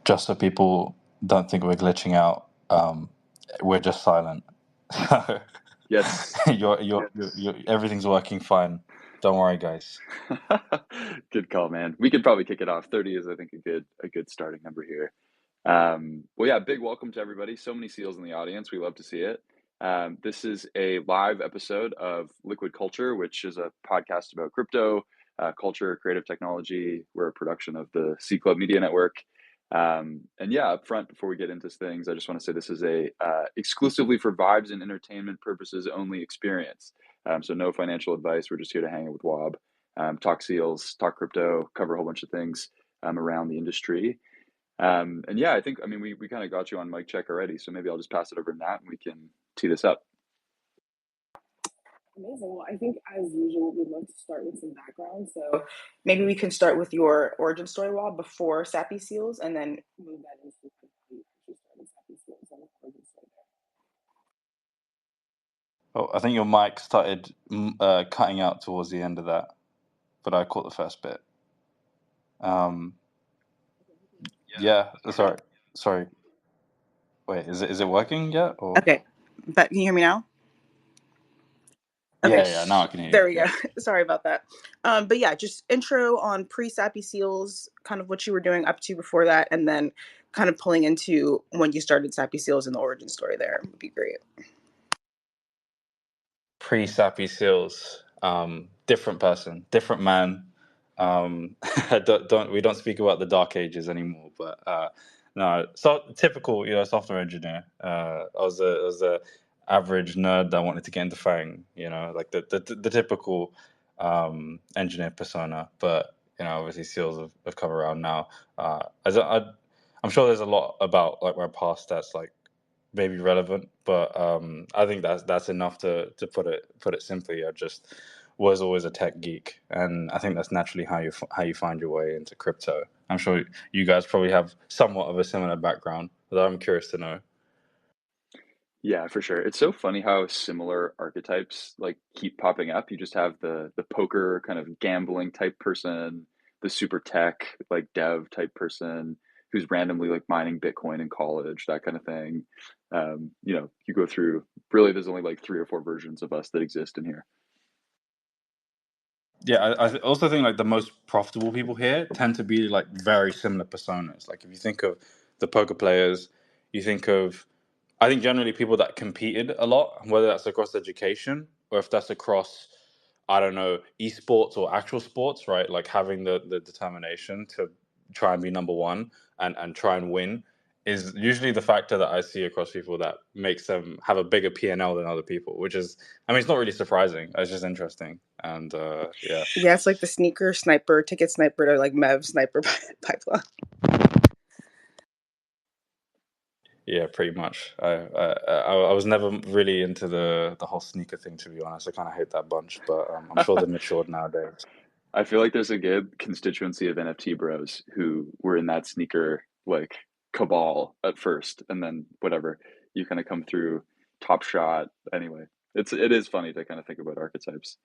Just so people don't think we're glitching out, we're just silent. Yes. Everything's working fine. Don't worry, guys. Good call, man. We could probably kick it off. 30 is, I think, a good starting number here. Well, yeah, big welcome to everybody. So many seals in the audience. We love to see it. This is a live episode of Liquid Culture, which is a podcast about crypto, culture, creative technology. We're a production of the C Club Media Network. And yeah, up front, before we get into things, I just want to say this is a exclusively for vibes and entertainment purposes only experience. So no financial advice. We're just here to hang out with Wob, talk seals, talk crypto, cover a whole bunch of things around the industry. And yeah, I mean, we kind of got you on mic check already, so maybe I'll just pass it over to Nat and we can tee this up. Amazing. Well, I think as usual, we'd love to start with some background. So maybe we can start with your origin story, Wall, before Sappy Seals, and then move that into how you actually started Sappy Seals and the origin story there. Oh, I think your mic started cutting out towards the end of that, but I caught the first bit. Yeah, sorry. Wait, is it working yet? Or? Okay, but can you hear me now? Okay. Yeah, now I can hear you. There we go. Sorry about that. But yeah, just intro on pre-Sappy Seals, kind of what you were doing up to before that, and then kind of pulling into when you started Sappy Seals and the origin story there would be great. Pre-Sappy Seals, different person, different man. We don't speak about the dark ages anymore, but no, so typical, software engineer. I was a average nerd that wanted to get into FANG, like the typical engineer persona. But obviously Seals have come around now. I'm sure there's a lot about like my past that's like maybe relevant, but I think that's enough to put it simply. I just was always a tech geek, and I think that's naturally how you find your way into crypto. I'm sure you guys probably have somewhat of a similar background, but I'm curious to know. Yeah, for sure. It's so funny how similar archetypes like keep popping up. You just have the poker kind of gambling type person, the super tech like dev type person who's randomly like mining Bitcoin in college, that kind of thing. You go through, really there's only like 3 or 4 versions of us that exist in here. Yeah, I also think like the most profitable people here tend to be like very similar personas. Like if you think of the poker players, you think of, I think generally people that competed a lot, whether that's across education or if that's across, I don't know, esports or actual sports, right? Like having the determination to try and be number one and try and win is usually the factor that I see across people that makes them have a bigger P&L than other people, which is, I mean, it's not really surprising. It's just interesting. And yeah. Yeah, it's like the sneaker sniper, ticket sniper to like Mev sniper pipeline. Yeah, pretty much. I was never really into the whole sneaker thing, to be honest. I kind of hate that bunch, but I'm sure they're matured nowadays. I feel like there's a good constituency of NFT bros who were in that sneaker like cabal at first, and then whatever you kind of come through Top Shot. Anyway, it is funny to kind of think about archetypes.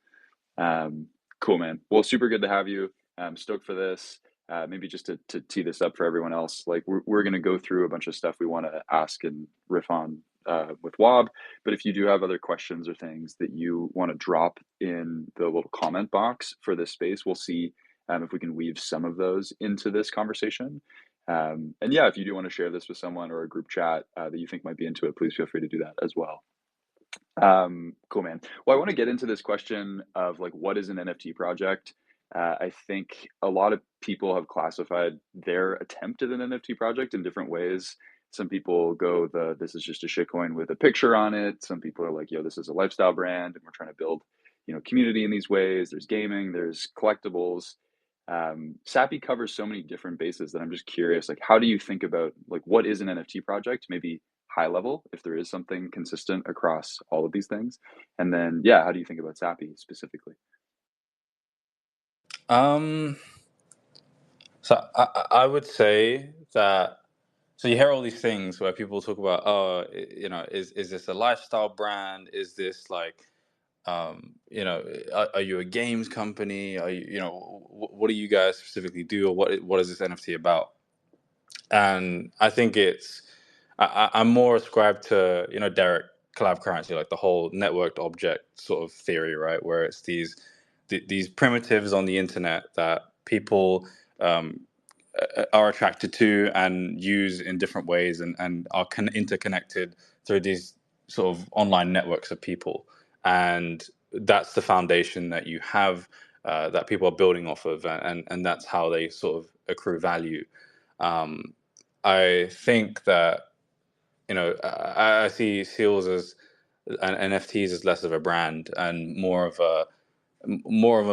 Cool, man. Well, super good to have you. I'm stoked for this. Maybe just to tee this up for everyone else, like we're going to go through a bunch of stuff we want to ask and riff on with Wob. But if you do have other questions or things that you want to drop in the little comment box for this space, we'll see if we can weave some of those into this conversation. And yeah, if you do want to share this with someone or a group chat that you think might be into it, please feel free to do that as well. Cool, man. Well, I want to get into this question of like, what is an NFT project? I think a lot of people have classified their attempt at an NFT project in different ways. Some people go this is just a shitcoin with a picture on it. Some people are like, yo, this is a lifestyle brand and we're trying to build, community in these ways. There's gaming, there's collectibles. Sappy covers so many different bases that I'm just curious, like, how do you think about like what is an NFT project? Maybe high level, if there is something consistent across all of these things. And then, yeah, how do you think about Sappy specifically? So I would say that, so you hear all these things where people talk about, oh, is this a lifestyle brand? Is this like, are you a games company? Are you, what do you guys specifically do? Or what is this NFT about? And I think I'm more ascribed to, Derek, collab currency, like the whole networked object sort of theory, right? Where it's these primitives on the internet that people um, are attracted to and use in different ways, and are interconnected through these sort of online networks of people. And that's the foundation that you have, that people are building off of, and that's how they sort of accrue value. Um, I think that, I see seals as and NFTs as less of a brand and more of a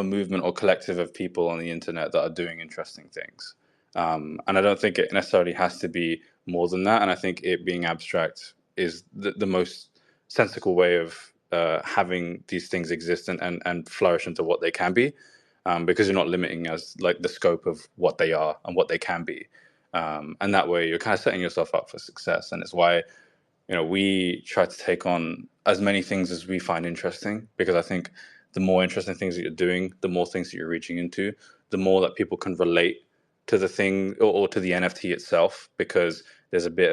movement or collective of people on the internet that are doing interesting things. And I don't think it necessarily has to be more than that. And I think it being abstract is the most sensible way of having these things exist and flourish into what they can be, because you're not limiting as like the scope of what they are and what they can be. And that way you're kind of setting yourself up for success. And it's why, we try to take on as many things as we find interesting, because I think the more interesting things that you're doing, the more things that you're reaching into, the more that people can relate to the thing, or to the NFT itself, because there's a bit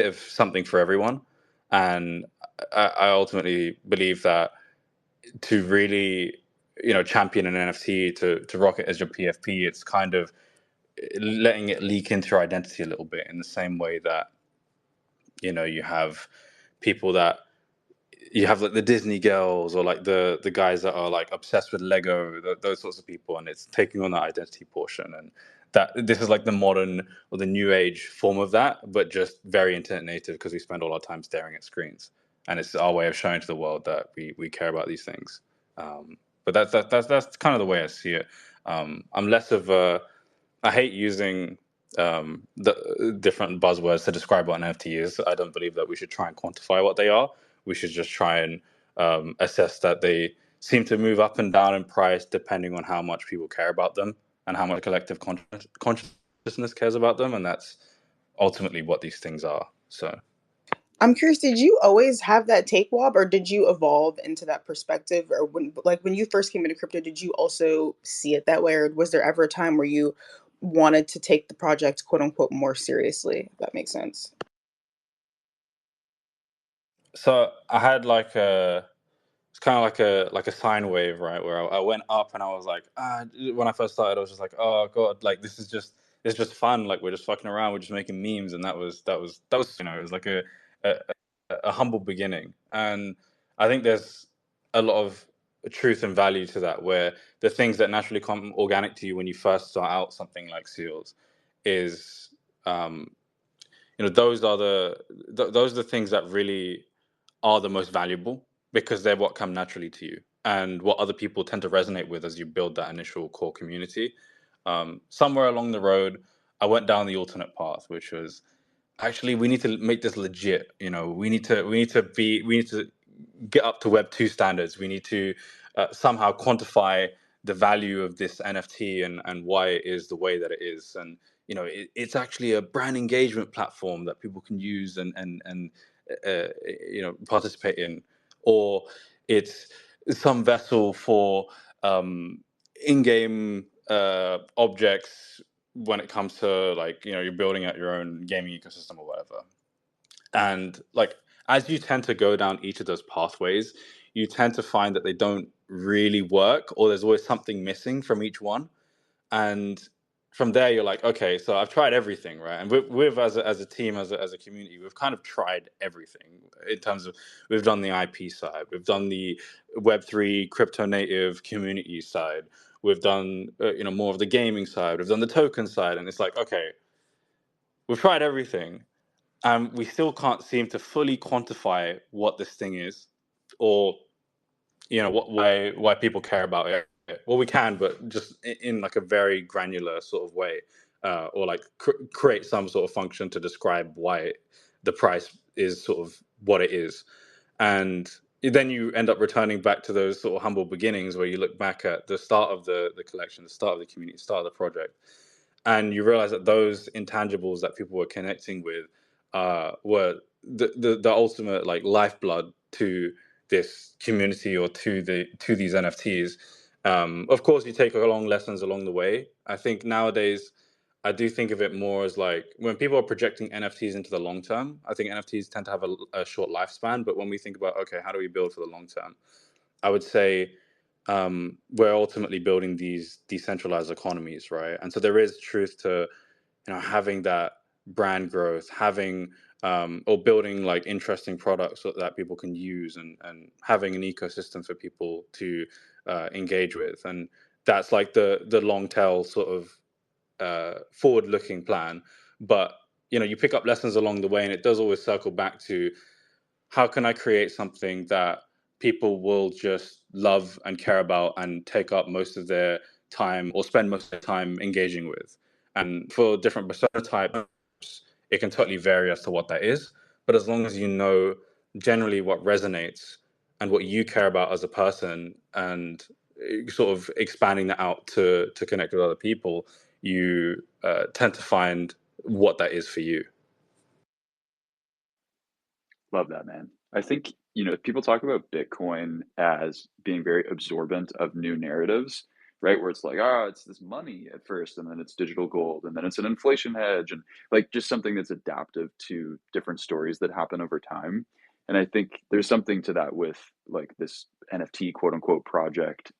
of something for everyone. And I ultimately believe that to really, champion an NFT, to rock it as your PFP, it's kind of letting it leak into your identity a little bit, in the same way that, you have people that you have, like the Disney girls, or like the guys that are like obsessed with Lego, those sorts of people, and it's taking on that identity portion. And that this is like the modern or the new age form of that, but just very internet native, because we spend all our time staring at screens, and it's our way of showing to the world that we care about these things. But that's kind of the way I see it. I'm less of a I hate using the different buzzwords to describe what an NFT is. I don't believe that we should try and quantify what they are. We should just try and assess that they seem to move up and down in price depending on how much people care about them and how much collective consciousness cares about them, and that's ultimately what these things are. So. I'm curious, did you always have that take, Wob, or did you evolve into that perspective? Or when you first came into crypto, did you also see it that way? Or was there ever a time where you wanted to take the project, quote unquote, more seriously? If that makes sense. So I had like it's kind of like a sine wave, right? Where I went up, and I was like, when I first started, I was just like, oh god, like this is just fun. Like, we're just fucking around, we're just making memes, and that was it was like a, a humble beginning. And I think there's a lot of truth and value to that, where the things that naturally come organic to you when you first start out something like Seals is, um, those are those are the things that really are the most valuable, because they're what come naturally to you and what other people tend to resonate with as you build that initial core community. Somewhere along the road, I went down the alternate path, which was, actually, we need to make this legit. We need to get up to Web 2 standards. We need to somehow quantify the value of this NFT, and why it is the way that it is. And it's actually a brand engagement platform that people can use and participate in, or it's some vessel for in-game objects, when it comes to, like, you're building out your own gaming ecosystem or whatever. And, like, as you tend to go down each of those pathways, you tend to find that they don't really work, or there's always something missing from each one. And from there, you're like, okay, so I've tried everything, right? And we've as a team, as a community, we've kind of tried everything, in terms of, we've done the IP side, we've done the Web3 crypto native community side, we've done more of the gaming side, we've done the token side, and it's like, okay, we've tried everything, and we still can't seem to fully quantify what this thing is, or why people care about it. Well, we can, but just in like a very granular sort of way, or like create some sort of function to describe why the price is sort of what it is. And then you end up returning back to those sort of humble beginnings, where you look back at the start of the collection, the start of the community, the start of the project, and you realize that those intangibles that people were connecting with were the ultimate, like, lifeblood to this community, or to these NFTs. Of course, you take along lessons along the way. I think nowadays, I do think of it more as like when people are projecting NFTs into the long term, I think NFTs tend to have a short lifespan. But when we think about, okay, how do we build for the long term? I would say we're ultimately building these decentralized economies, right? And so there is truth to, having that brand growth, having or building like interesting products that people can use, and having an ecosystem for people to engage with. And that's like the long tail sort of forward looking plan. But you pick up lessons along the way, and it does always circle back to, how can I create something that people will just love and care about and take up most of their time, or spend most of their time engaging with? And for different persona types, it can totally vary as to what that is. But as long as you know generally what resonates and what you care about as a person, and sort of expanding that out to connect with other people, you tend to find what that is for you. Love that, man. I think, people talk about Bitcoin as being very absorbent of new narratives, right? Where it's like, it's this money at first, and then it's digital gold, and then it's an inflation hedge, and like just something that's adaptive to different stories that happen over time. And I think there's something to that with like this NFT quote unquote project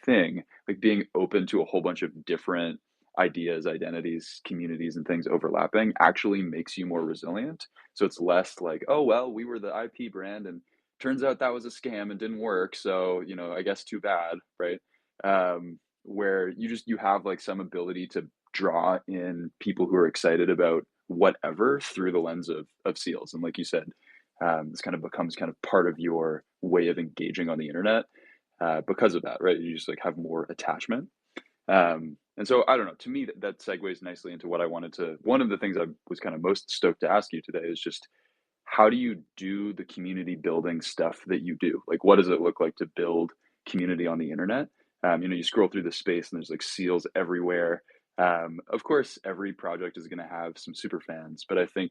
thing, like being open to a whole bunch of different ideas, identities, communities, and things overlapping actually makes you more resilient. So it's less like, oh, well, we were the IP brand and turns out that was a scam and didn't work. So, I guess too bad, right? Where you have like some ability to draw in people who are excited about whatever through the lens of seals. And like you said, this kind of becomes kind of part of your way of engaging on the internet because of that, right? You just like have more attachment. And so I don't know, to me, that segues nicely into what I wanted to, one of the things I was kind of most stoked to ask you today is just, how do you do the community building stuff that you do? Like, what does it look like to build community on the internet? You scroll through the space and there's like seals everywhere. Of course, every project is going to have some super fans, but I think,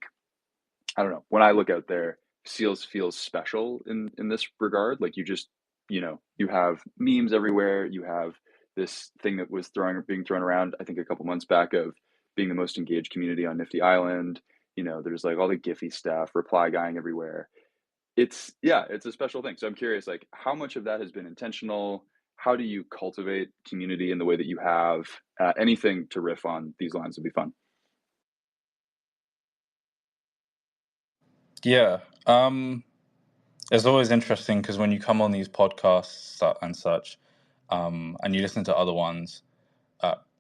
I don't know, when I look out there, seals feels special in this regard. Like you have memes everywhere. You have this thing that was being thrown around, I think a couple months back, of being the most engaged community on Nifty Island. There's like all the Giphy stuff, reply guying everywhere. It's a special thing. So I'm curious, like, how much of that has been intentional? How do you cultivate community in the way that you have? Anything to riff on these lines would be fun. Yeah. It's always interesting because when you come on these podcasts and such, and you listen to other ones,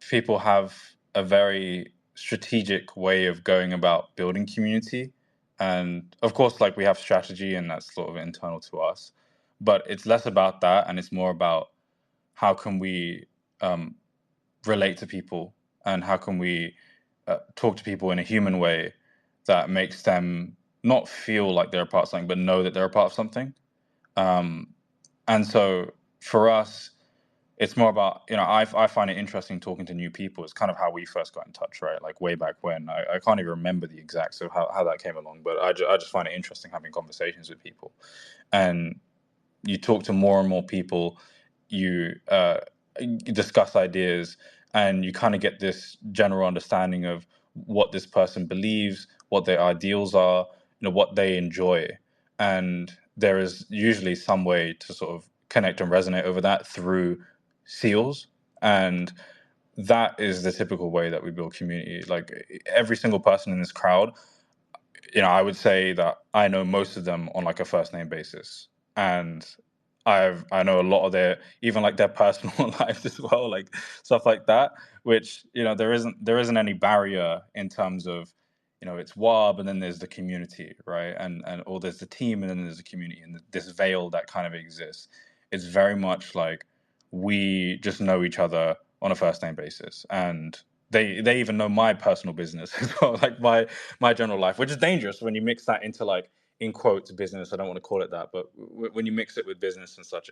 people have a very strategic way of going about building community. And of course, like, we have strategy, and that's sort of internal to us. But it's less about that, and it's more about how can we um, relate to people, and how can we talk to people in a human way that makes them not feel like they're a part of something, but know that they're a part of something. Um, and so for us, it's more about, I find it interesting talking to new people. It's kind of how we first got in touch, right? Like way back when. I can't even remember the exact of how that came along, but I just find it interesting having conversations with people. And you talk to more and more people, you discuss ideas, and you kind of get this general understanding of what this person believes, what their ideals are, what they enjoy. And there is usually some way to sort of connect and resonate over that through seals. And that is the typical way that we build community. Like, every single person in this crowd, I would say that I know most of them on like a first name basis, and I know a lot of their, even like their personal lives as well, like stuff like that. Which, there isn't any barrier in terms of, it's WAB, and then there's the community, right? And or there's the team, and then there's the community, and this veil that kind of exists. It's very much like we just know each other on a first name basis, and they even know my personal business as well, like my general life, which is dangerous when you mix that into, like, in quotes, business. I don't want to call it that, but when you mix it with business and such,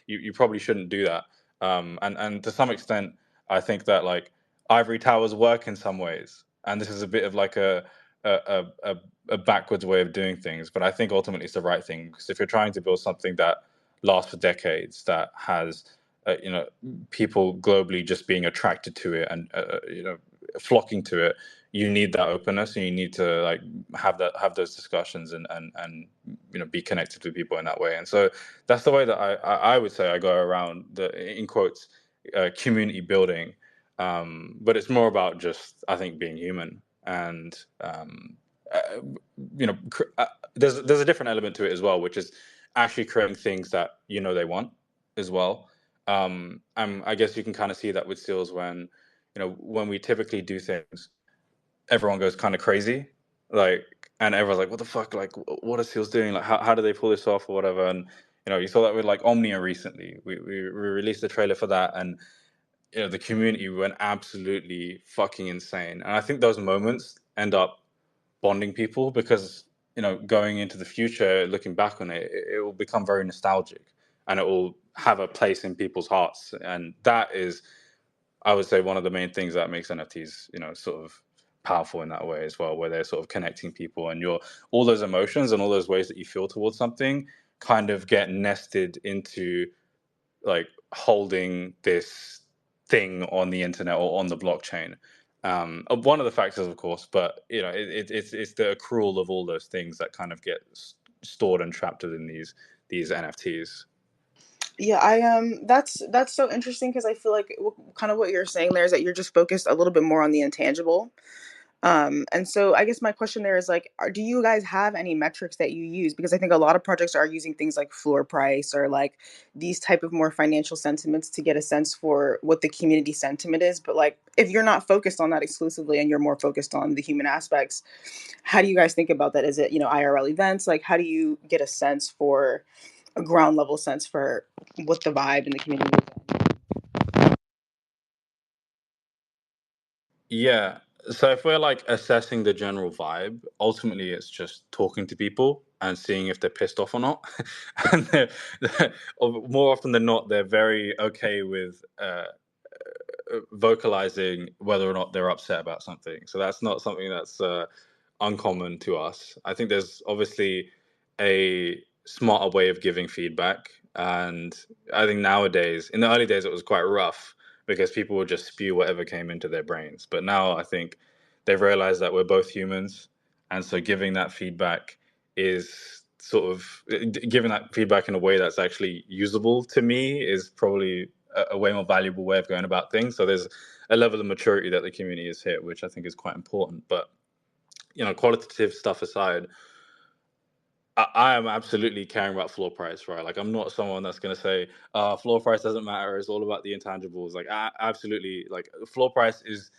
you probably shouldn't do that. And to some extent, I think that, like, ivory towers work in some ways, and this is a bit of like a, a, a backwards way of doing things. But I think ultimately it's the right thing, because if you're trying to build something that lasts for decades, that has people globally just being attracted to it, and flocking to it, you need that openness, and you need to like have those discussions and be connected with people in that way. And so that's the way that I would say I go around the, in quotes, community building. But it's more about just, I think, being human. And uh, there's a different element to it as well, which is actually creating things that they want as well. I guess you can kind of see that with seals when we typically do things, everyone goes kind of crazy, like, and everyone's like, what the fuck, like, what are seals doing, like, how do they pull this off or whatever. And you saw that with like Omnia recently. We released the trailer for that, and the community went absolutely fucking insane. And I think those moments end up bonding people, because going into the future, looking back on it, it will become very nostalgic, and it will have a place in people's hearts. And that is, I would say, one of the main things that makes NFTs sort of powerful in that way as well, where they're sort of connecting people, and all those emotions and all those ways that you feel towards something kind of get nested into like holding this thing on the internet or on the blockchain. One of the factors, of course, but it's the accrual of all those things that kind of get stored and trapped within these NFTs. Yeah, that's so interesting, because I feel like kind of what you're saying there is that you're just focused a little bit more on the intangible. And so I guess my question there is like, do you guys have any metrics that you use? Because I think a lot of projects are using things like floor price or like these type of more financial sentiments to get a sense for what the community sentiment is. But like, if you're not focused on that exclusively and you're more focused on the human aspects, how do you guys think about that? Is it, IRL events? Like, how do you get a sense for a ground level sense for what the vibe in the community is? Yeah. So if we're like assessing the general vibe, ultimately it's just talking to people and seeing if they're pissed off or not. And more often than not, they're very okay with vocalizing whether or not they're upset about something. So that's not something that's uncommon to us. I think there's obviously a smarter way of giving feedback. And I think nowadays, in the early days, it was quite rough because people would just spew whatever came into their brains. But now I think they've realized that we're both humans. And so giving that feedback is sort of giving that feedback in a way that's actually usable to me is probably a way more valuable way of going about things. So there's a level of maturity that the community has hit, which I think is quite important. But qualitative stuff aside, I am absolutely caring about floor price, right? Like, I'm not someone that's going to say, floor price doesn't matter, it's all about the intangibles. Like, absolutely, like, floor price is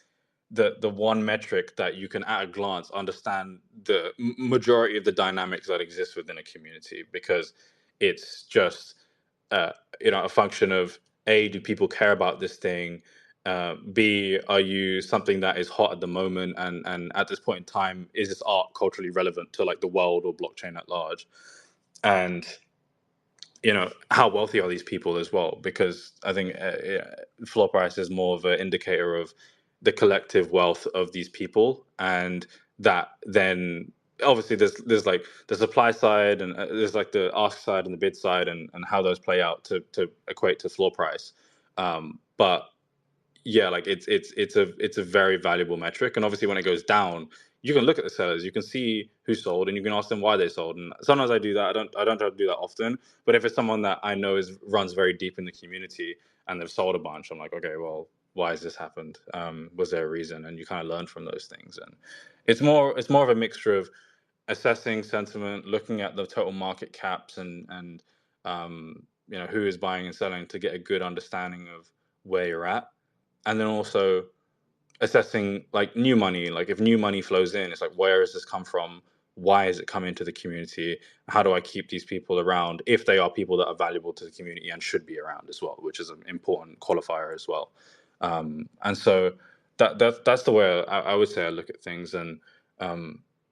the one metric that you can at a glance understand the majority of the dynamics that exist within a community, because it's just uh, a function of, A, do people care about this thing? B, are you something that is hot at the moment, and at this point in time, is this art culturally relevant to like the world or blockchain at large? And how wealthy are these people as well? Because I think floor price is more of an indicator of the collective wealth of these people, and that then obviously there's like the supply side, and there's like the ask side and the bid side, and how those play out to equate to floor price. But yeah, like it's a very valuable metric, and obviously when it goes down, you can look at the sellers, you can see who sold, and you can ask them why they sold. And sometimes I do that. I don't try to do that often, but if it's someone that I know runs very deep in the community and they've sold a bunch, I'm like, okay, well, why has this happened? Was there a reason? And you kind of learn from those things. And it's more of a mixture of assessing sentiment, looking at the total market caps, and who is buying and selling, to get a good understanding of where you're at. And then also assessing like new money, like if new money flows in, it's like, where has this come from? Why is it coming into the community? How do I keep these people around, if they are people that are valuable to the community and should be around as well, which is an important qualifier as well. And so that's the way I would say I look at things. And I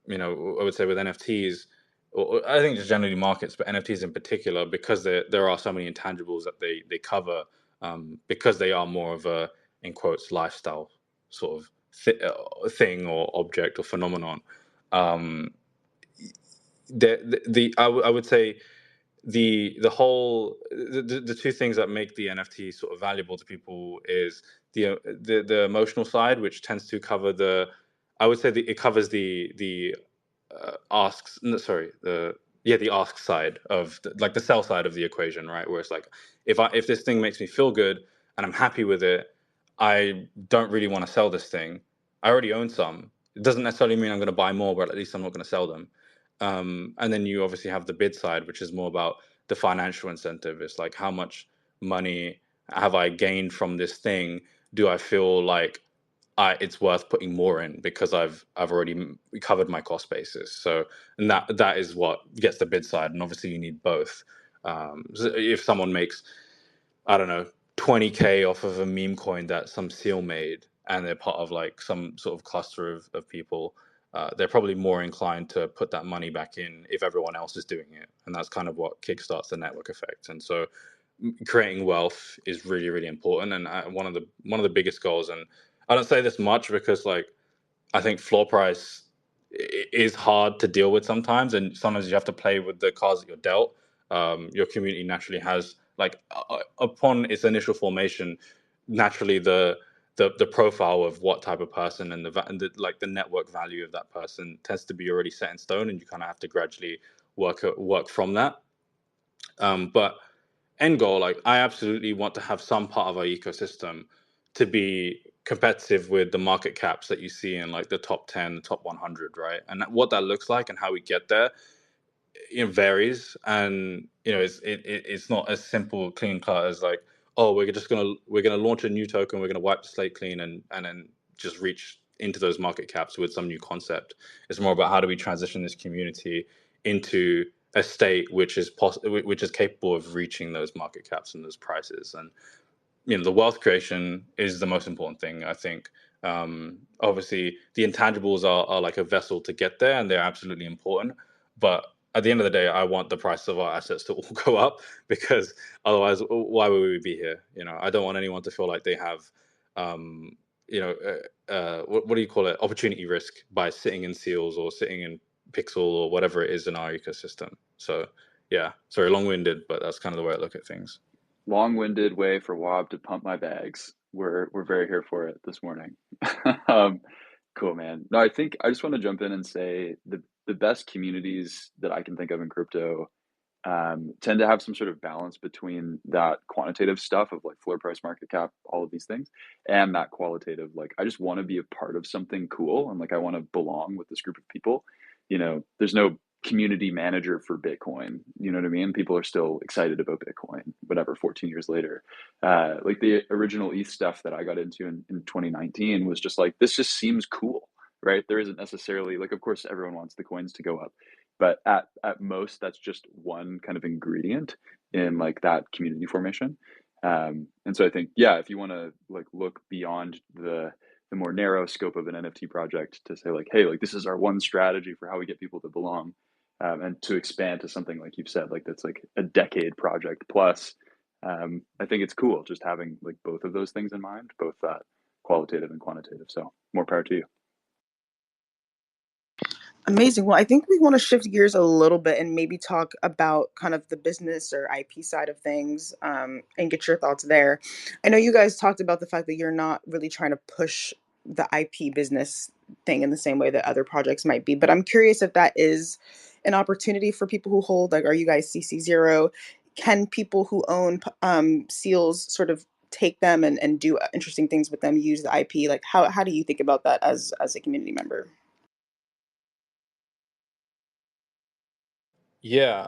would say with NFTs, or I think just generally markets, but NFTs in particular, because there are so many intangibles that they cover, because they are more of a, in quotes, lifestyle sort of thing or object or phenomenon. Um, I would say the two things that make the NFT sort of valuable to people is the emotional side, which tends to cover I would say it covers the asks, no, sorry, the ask side of like the sell side of the equation, right? Where it's like, if this thing makes me feel good and I'm happy with it, I don't really want to sell this thing. I already own some. It doesn't necessarily mean I'm going to buy more, but at least I'm not going to sell them. And then you obviously have the bid side, which is more about the financial incentive. It's like, how much money have I gained from this thing? Do I feel like it's worth putting more in because I've already covered my cost basis? So, and that is what gets the bid side, and obviously you need both. So if someone makes, I don't know, 20K off of a meme coin that some seal made, and they're part of like some sort of cluster of people, they're probably more inclined to put that money back in if everyone else is doing it, and that's kind of what kickstarts the network effect. And so creating wealth is really, really important, and one of the biggest goals. And I don't say this much because like I think floor price is hard to deal with sometimes, and sometimes you have to play with the cards that you're dealt. Your community naturally has like upon its initial formation, naturally the profile of what type of person and like the network value of that person tends to be already set in stone, and you kind of have to gradually work from that. But end goal, like I absolutely want to have some part of our ecosystem to be competitive with the market caps that you see in like the top 10, the top 100, right? And what that looks like and how we get there, varies. And it's not as simple clean cut as like, oh, we're gonna launch a new token, we're gonna wipe the slate clean and then just reach into those market caps with some new concept. It's more about how do we transition this community into a state which is which is capable of reaching those market caps and those prices. And the wealth creation is the most important thing, I think. Obviously the intangibles are like a vessel to get there, and they're absolutely important, but at the end of the day, I want the price of our assets to all go up, because otherwise why would we be here? I don't want anyone to feel like they have what do you call it, opportunity risk by sitting in seals or sitting in pixel or whatever it is in our ecosystem. So yeah, sorry, long-winded, but that's kind of the way I look at things. Long-winded way for Wob to pump my bags. We're very here for it this morning. Cool, man. No, I think I just want to jump in and say the best communities that I can think of in crypto tend to have some sort of balance between that quantitative stuff of like floor price, market cap, all of these things, and that qualitative. Like, I just want to be a part of something cool, and like I want to belong with this group of people. There's no community manager for Bitcoin. You know what I mean? People are still excited about Bitcoin, whatever, 14 years later. Like the original ETH stuff that I got into in 2019 was just like, this just seems cool, right? There isn't necessarily like, of course, everyone wants the coins to go up, but at most that's just one kind of ingredient in like that community formation. And so I think, yeah, if you want to like look beyond the more narrow scope of an NFT project to say like, hey, like this is our one strategy for how we get people to belong, and to expand to something like you've said, like that's like a decade project plus. I think it's cool just having like both of those things in mind, both qualitative and quantitative. So more power to you. Amazing. Well, I think we want to shift gears a little bit and maybe talk about kind of the business or IP side of things, and get your thoughts there. I know you guys talked about the fact that you're not really trying to push the IP business thing in the same way that other projects might be, but I'm curious if that is an opportunity for people who hold, like, are you guys CC0? Can people who own seals sort of take them and do interesting things with them, use the IP? Like, how do you think about that as a community member? Yeah.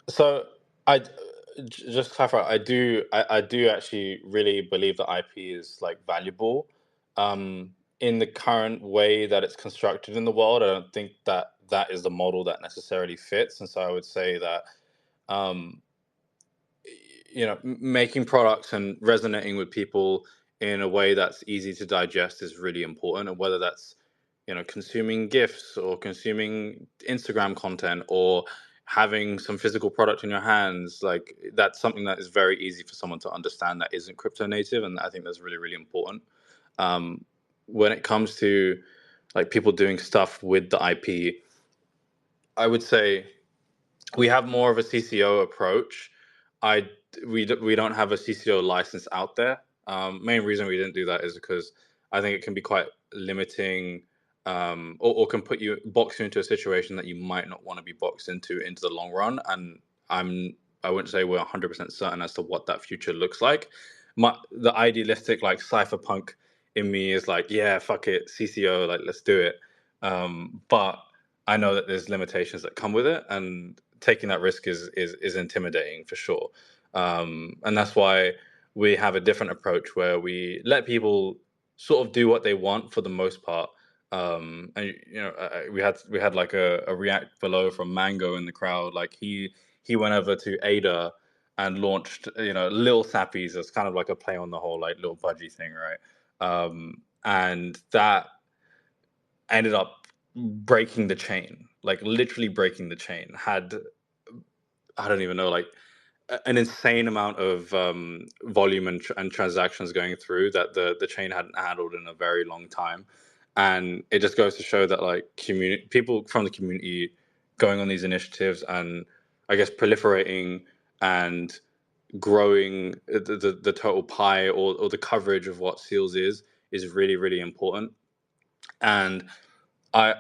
So I just clarify. I do actually really believe that IP is like valuable. In the current way that it's constructed in the world, I don't think that that is the model that necessarily fits. And so I would say that um, making products and resonating with people in a way that's easy to digest is really important. And whether that's consuming gifts or consuming Instagram content or having some physical product in your hands, like that's something that is very easy for someone to understand that isn't crypto native. And I think that's really, really important. When it comes to like people doing stuff with the IP, I would say we have more of a CCO approach. I we don't have a CCO license out there. Main reason we didn't do that is because I think it can be quite limiting, or can box you into a situation that you might not want to be boxed into the long run. And I wouldn't say we're 100% certain as to what that future looks like. The idealistic, like, cypherpunk in me is like, yeah, fuck it, CCO, like, let's do it. But I know that there's limitations that come with it, and taking that risk is intimidating for sure. And that's why we have a different approach where we let people sort of do what they want for the most part. And we had like a react below from Mango in the crowd. Like, he went over to Ada and launched, little Sappies as kind of like a play on the whole like little budgie thing, right? And that ended up breaking the chain, like literally breaking the chain. Had, I don't even know, like, an insane amount of volume and transactions going through that the chain hadn't handled in a very long time. And it just goes to show that, like, people from the community going on these initiatives and, I guess, proliferating and growing the total pie, or the coverage of what Seals is really, really important. And I,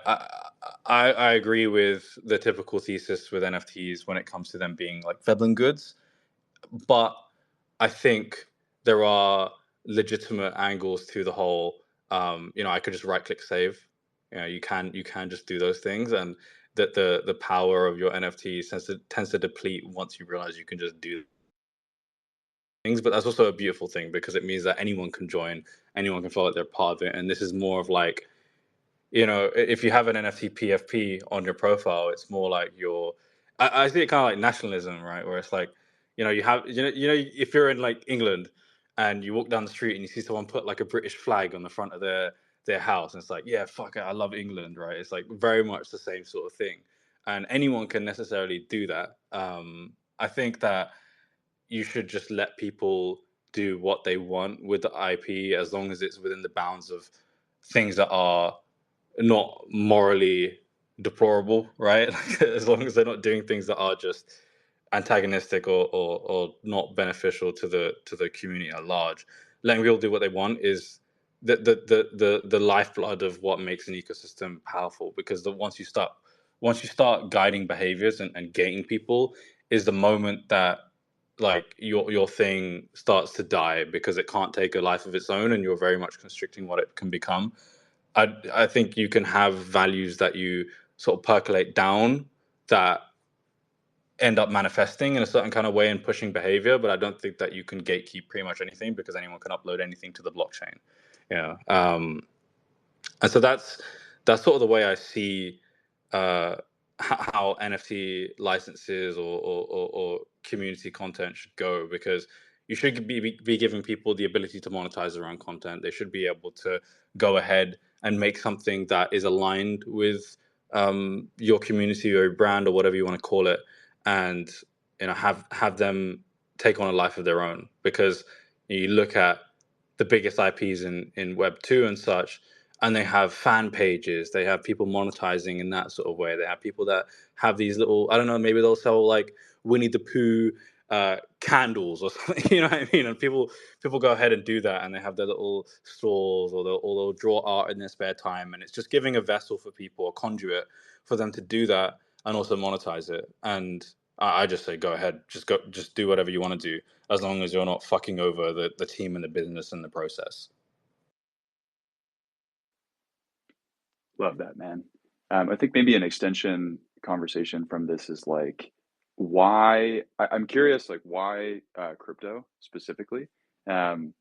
I I agree with the typical thesis with NFTs when it comes to them being like Veblen goods, but I think there are legitimate angles to the whole. I could just right click save. You can just do those things, and that the power of your NFT tends to deplete once you realize you can just do things. But that's also a beautiful thing because it means that anyone can join, anyone can feel like they're part of it, and this is more of like, if you have an NFT PFP on your profile, it's more like I see it kind of like nationalism, right? Where it's like, if you're in like England and you walk down the street and you see someone put like a British flag on the front of their house, and it's like, yeah, fuck it, I love England, right? It's like very much the same sort of thing, and anyone can necessarily do that. I think that you should just let people do what they want with the IP as long as it's within the bounds of things that are not morally deplorable, right? Like, as long as they're not doing things that are just antagonistic, or not beneficial to the community at large. Letting people do what they want is the lifeblood of what makes an ecosystem powerful. Because once you start guiding behaviors and gating people, is the moment that, like, your thing starts to die because it can't take a life of its own, and you're very much constricting what it can become. I think you can have values that you sort of percolate down that end up manifesting in a certain kind of way and pushing behavior, but I don't think that you can gatekeep pretty much anything because anyone can upload anything to the blockchain. And so that's sort of the way I see how NFT licenses or community content should go, because you should be giving people the ability to monetize their own content. They should be able to go ahead and make something that is aligned with your community or your brand or whatever you want to call it, and have them take on a life of their own. Because you look at the biggest IPs in Web 2 and such, and they have fan pages, they have people monetizing in that sort of way. They have people that have these little, I don't know, maybe they'll sell like Winnie the Pooh candles or something, you know what I mean? And people go ahead and do that, and they have their little stores, or they'll draw art in their spare time, and it's just giving a vessel for people, a conduit for them to do that and also monetize it. And I just say, go ahead, just do whatever you want to do, as long as you're not fucking over the team and the business and the process. Love that, man. I think maybe an extension conversation from this is like, I'm curious, like, why crypto specifically?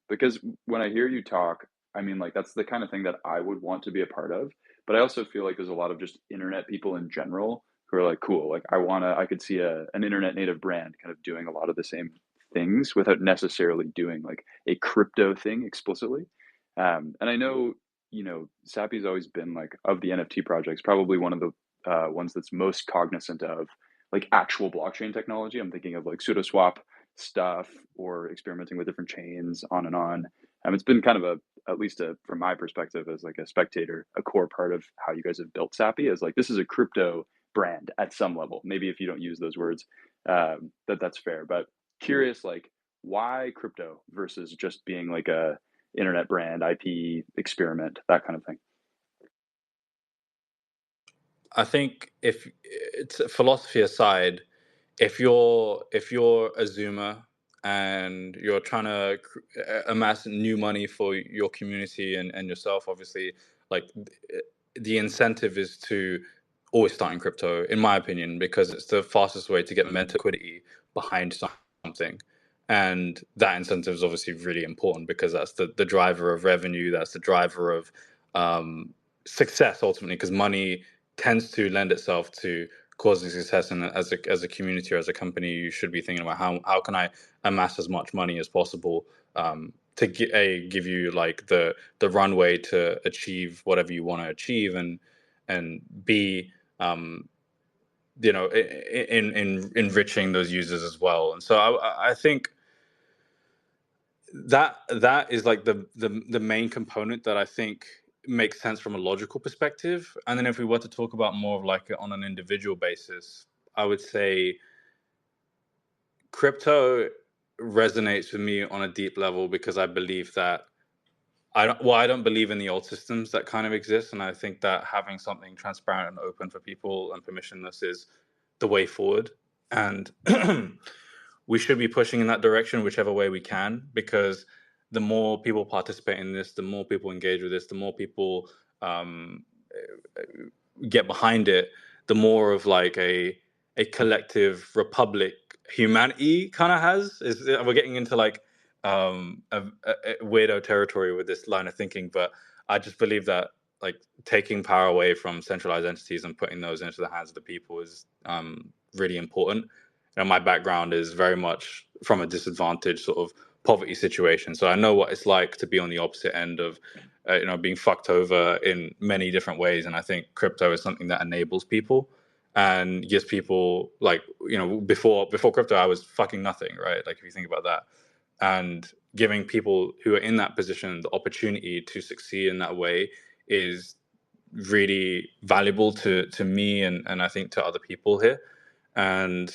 Because when I hear you talk, I mean, like, that's the kind of thing that I would want to be a part of. But I also feel like there's a lot of just internet people in general who are like, cool, like, I could see an internet native brand kind of doing a lot of the same things without necessarily doing like a crypto thing explicitly. And I know, Sappy's always been like, of the NFT projects, probably one of the ones that's most cognizant of like actual blockchain technology. I'm thinking of like SudoSwap stuff or experimenting with different chains, on and on. It's been kind of at least from my perspective as like a spectator, a core part of how you guys have built Sappy is like, this is a crypto brand at some level. Maybe if you don't use those words, that's fair. But curious, like, why crypto versus just being like a internet brand, IP experiment, that kind of thing? I think if it's philosophy aside, if you're a Zoomer and you're trying to amass new money for your community and yourself, obviously, like the incentive is to always start in crypto, in my opinion, because it's the fastest way to get mental liquidity behind something. And that incentive is obviously really important because that's the driver of revenue, that's the driver of success ultimately, because money tends to lend itself to causing success. And as a community or as a company, you should be thinking about how can I amass as much money as possible, to give you like the runway to achieve whatever you want to achieve, and B, in enriching those users as well. And so I think that is like the main component that I think makes sense from a logical perspective. And then if we were to talk about more of like on an individual basis, I would say crypto resonates with me on a deep level because I believe that I don't believe in the old systems that kind of exist, and I think that having something transparent and open for people and permissionless is the way forward. And we should be pushing in that direction whichever way we can, because the more people participate in this, the more people engage with this, the more people um, get behind it, the more of like a collective republic humanity kind of has. Is we're getting into like a weirdo territory with this line of thinking, but I just believe that like taking power away from centralized entities and putting those into the hands of the people is really important. My background is very much from a disadvantaged sort of poverty situation, so I know what it's like to be on the opposite end of being fucked over in many different ways. And I think crypto is something that enables people and gives people like, before crypto, I was fucking nothing, right? Like if you think about that, and giving people who are in that position the opportunity to succeed in that way is really valuable to me, and I think to other people here. And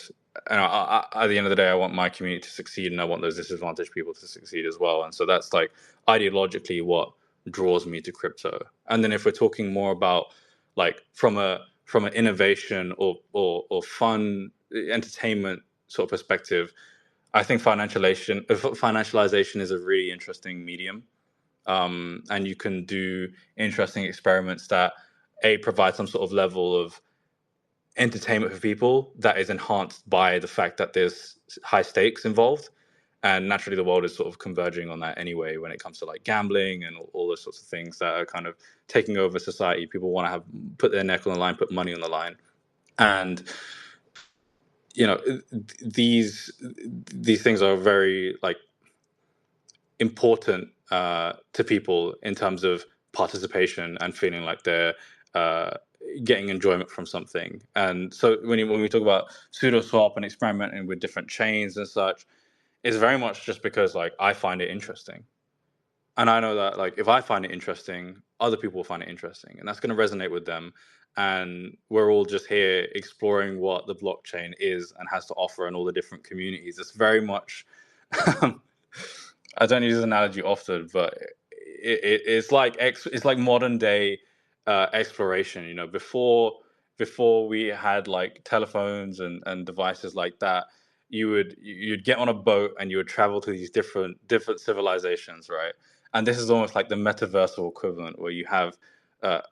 at the end of the day, I want my community to succeed, and I want those disadvantaged people to succeed as well. And so that's like ideologically what draws me to crypto. And then if we're talking more about like from an innovation or fun entertainment sort of perspective, I think financialization is a really interesting medium, and you can do interesting experiments that provide some sort of level of entertainment for people that is enhanced by the fact that there's high stakes involved. And naturally the world is sort of converging on that anyway when it comes to like gambling and all those sorts of things that are kind of taking over society. People want to have put their neck on the line, put money on the line. And these things are very like important to people in terms of participation and feeling like they're uh, getting enjoyment from something. And so when we talk about pseudo swap and experimenting with different chains and such, it's very much just because like I find it interesting, and I know that like if I find it interesting, other people will find it interesting, and that's going to resonate with them. And we're all just here exploring what the blockchain is and has to offer and all the different communities. It's very much I don't use this analogy often, but it's like modern day exploration. Before we had like telephones and devices like that, you'd get on a boat and you would travel to these different civilizations, right? And this is almost like the metaversal equivalent, where you have uh,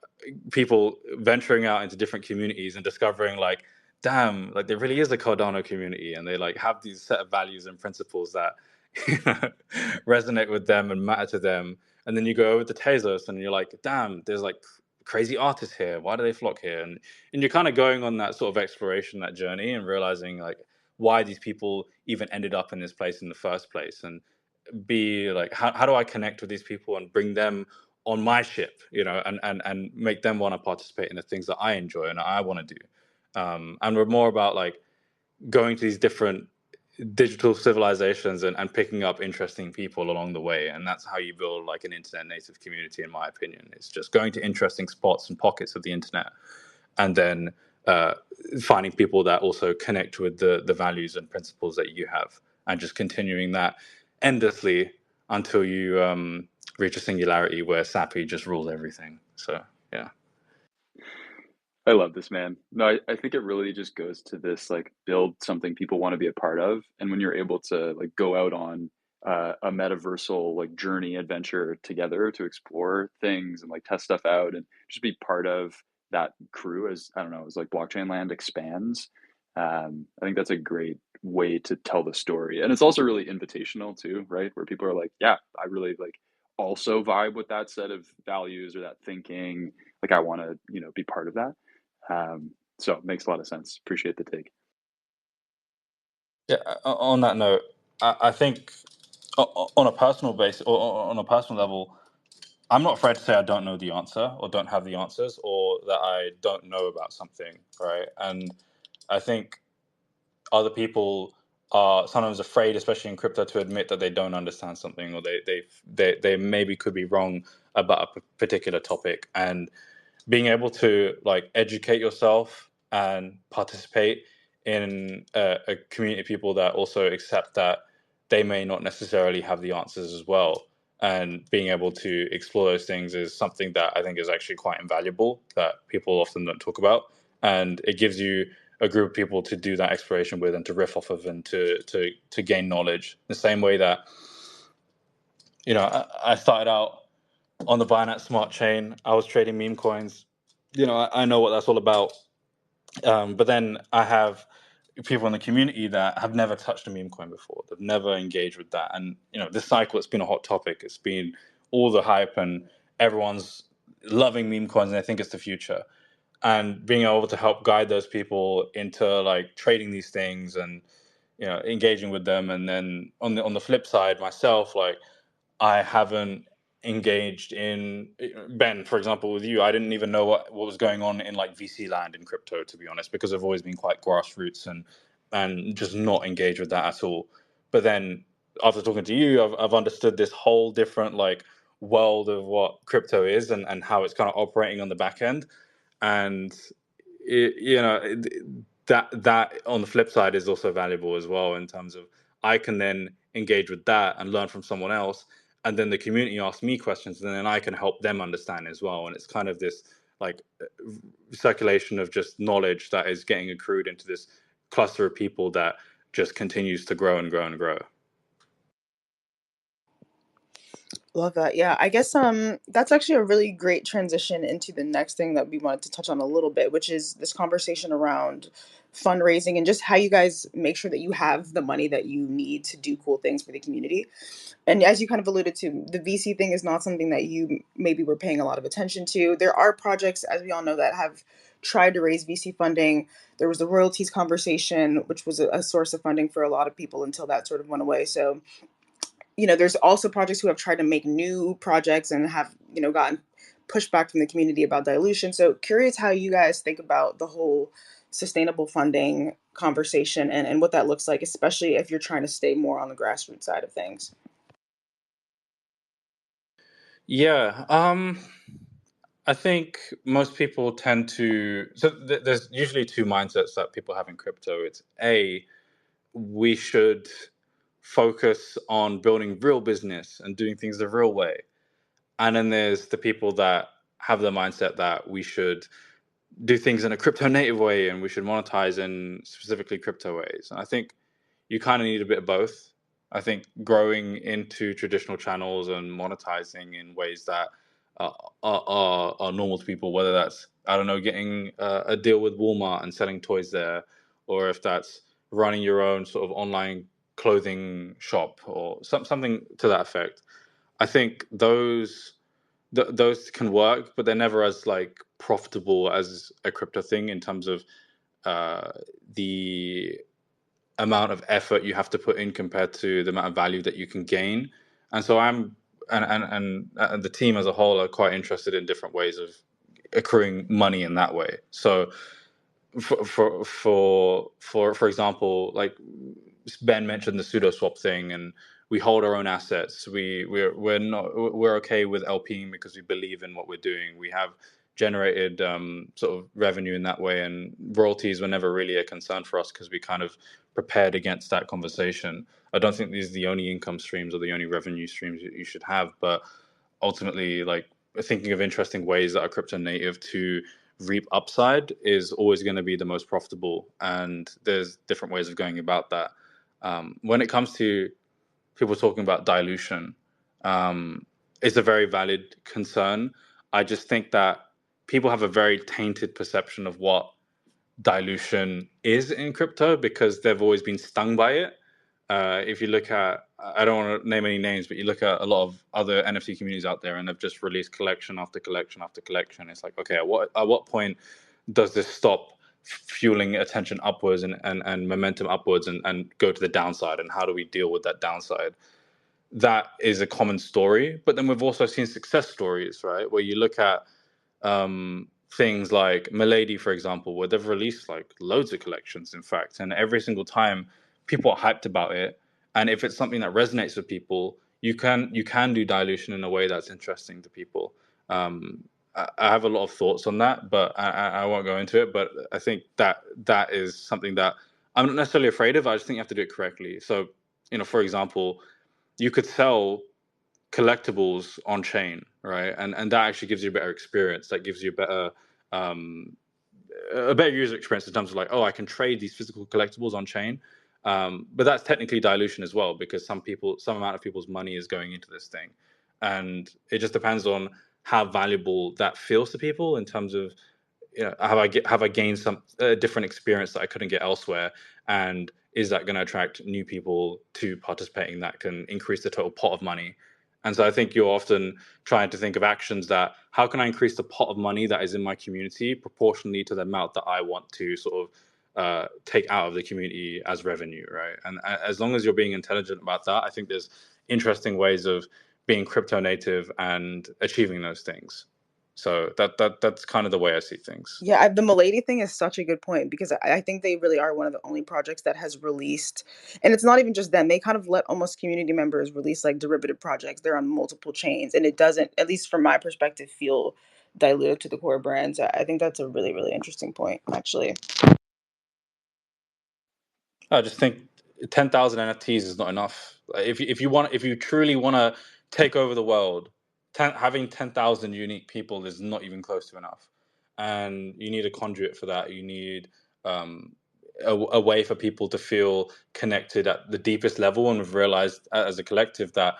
people venturing out into different communities and discovering like, damn, like there really is a Cardano community, and they like have these set of values and principles that resonate with them and matter to them. And then you go over to Tezos and you're like, damn, there's like crazy artists here. Why do they flock here? And you're kind of going on that sort of exploration, that journey, and realizing like why these people even ended up in this place in the first place. And be like, how do I connect with these people and bring them on my ship, and make them want to participate in the things that I enjoy and I want to do. And we're more about like going to these different digital civilizations and picking up interesting people along the way. And that's how you build like an internet native community, in my opinion. It's just going to interesting spots and pockets of the internet, and then uh, finding people that also connect with the values and principles that you have. and just continuing that endlessly until you reach a singularity where Sappy just rules everything. So yeah. I love this, man. No, I think it really just goes to this like build something people want to be a part of. And when you're able to like go out on a metaversal like journey adventure together to explore things and like test stuff out and just be part of that crew as I don't know, as like blockchain land expands. I think that's a great way to tell the story. And it's also really invitational too, right? Where people are like, yeah, I really like also vibe with that set of values or that thinking. Like I want to, be part of that. So it makes a lot of sense. Appreciate the take. Yeah. On that note, I think on a personal base or on a personal level, I'm not afraid to say I don't know the answer or don't have the answers or that I don't know about something, right? And I think other people are sometimes afraid, especially in crypto, to admit that they don't understand something or they maybe could be wrong about a particular topic. And being able to like educate yourself and participate in a community of people that also accept that they may not necessarily have the answers as well, and being able to explore those things is something that I think is actually quite invaluable that people often don't talk about, and it gives you a group of people to do that exploration with and to riff off of and to gain knowledge the same way that I started out on the Binance Smart Chain. I was trading meme coins. I know what that's all about. But then I have people in the community that have never touched a meme coin before. They've never engaged with that. And, this cycle, it's been a hot topic. It's been all the hype and everyone's loving meme coins and they think it's the future. And being able to help guide those people into like trading these things and, engaging with them. And then on the flip side, myself, like, I haven't engaged in Ben, for example, with you. I didn't even know what was going on in like VC land in crypto, to be honest, because I've always been quite grassroots and just not engaged with that at all. But then after talking to you, I've understood this whole different like world of what crypto is and how it's kind of operating on the back end. And that on the flip side is also valuable as well in terms of I can then engage with that and learn from someone else, and then the community asks me questions and then I can help them understand as well, and it's kind of this like circulation of just knowledge that is getting accrued into this cluster of people that just continues to grow and grow and grow. Love that. Yeah, I guess that's actually a really great transition into the next thing that we wanted to touch on a little bit, which is this conversation around fundraising and just how you guys make sure that you have the money that you need to do cool things for the community. And as you kind of alluded to, the VC thing is not something that you maybe were paying a lot of attention to. There are projects, as we all know, that have tried to raise VC funding. There was the royalties conversation, which was a source of funding for a lot of people until that sort of went away. So there's also projects who have tried to make new projects and have, gotten pushback from the community about dilution. So curious how you guys think about the whole sustainable funding conversation and what that looks like, especially if you're trying to stay more on the grassroots side of things. Yeah, I think most people tend to. So there's usually two mindsets that people have in crypto. It's A, we should focus on building real business and doing things the real way. And then there's the people that have the mindset that we should do things in a crypto native way and we should monetize in specifically crypto ways. And I think you kind of need a bit of both. I think growing into traditional channels and monetizing in ways that are normal to people, whether that's, I don't know, getting a deal with Walmart and selling toys there, or if that's running your own sort of online clothing shop or something to that effect. I think those can work, but they're never as like profitable as a crypto thing in terms of the amount of effort you have to put in compared to the amount of value that you can gain. And so and the team as a whole are quite interested in different ways of accruing money in that way. So for example, like Ben mentioned the pseudo swap thing, and we hold our own assets. We're okay with LPing because we believe in what we're doing. We have generated sort of revenue in that way, and royalties were never really a concern for us because we kind of prepared against that conversation. I don't think these are the only income streams or the only revenue streams you should have, but ultimately, like, thinking of interesting ways that are crypto native to reap upside is always going to be the most profitable, and there's different ways of going about that. When it comes to people talking about dilution, it's a very valid concern. I just think that people have a very tainted perception of what dilution is in crypto because they've always been stung by it. If you look at, I don't want to name any names, but you look at a lot of other NFT communities out there, and they've just released collection after collection after collection. It's like, okay, at what point does this stop fueling attention upwards and momentum upwards and go to the downside? And how do we deal with that downside? That is a common story. But then we've also seen success stories, right? Where you look at things like Milady, for example, where they've released like loads of collections, in fact, and every single time people are hyped about it. And if it's something that resonates with people, you can do dilution in a way that's interesting to people. I have a lot of thoughts on that, but I won't go into it. But I think that is something that I'm not necessarily afraid of. I just think you have to do it correctly. So, for example, you could sell collectibles on chain, right? And that actually gives you a better experience. That gives you um, a better user experience in terms of like, oh, I can trade these physical collectibles on chain. But that's technically dilution as well, because some amount of people's money is going into this thing, and it just depends on how valuable that feels to people in terms of, have I gained some different experience that I couldn't get elsewhere, and is that going to attract new people to participating that can increase the total pot of money? And so I think you're often trying to think of actions that, how can I increase the pot of money that is in my community proportionally to the amount that I want to sort of take out of the community as revenue, right? And as long as you're being intelligent about that, I think there's interesting ways of being crypto native and achieving those things. So that's kind of the way I see things. Yeah, the Milady thing is such a good point because I think they really are one of the only projects that has released, and it's not even just them. They kind of let almost community members release like derivative projects. They're on multiple chains, and it doesn't, at least from my perspective, feel dilutive to the core brand. So I think that's a really, really interesting point, actually. I just think 10,000 NFTs is not enough. Like, if you truly want to take over the world, having 10,000 unique people is not even close to enough. And you need a conduit for that. You need a way for people to feel connected at the deepest level. And we've realized as a collective that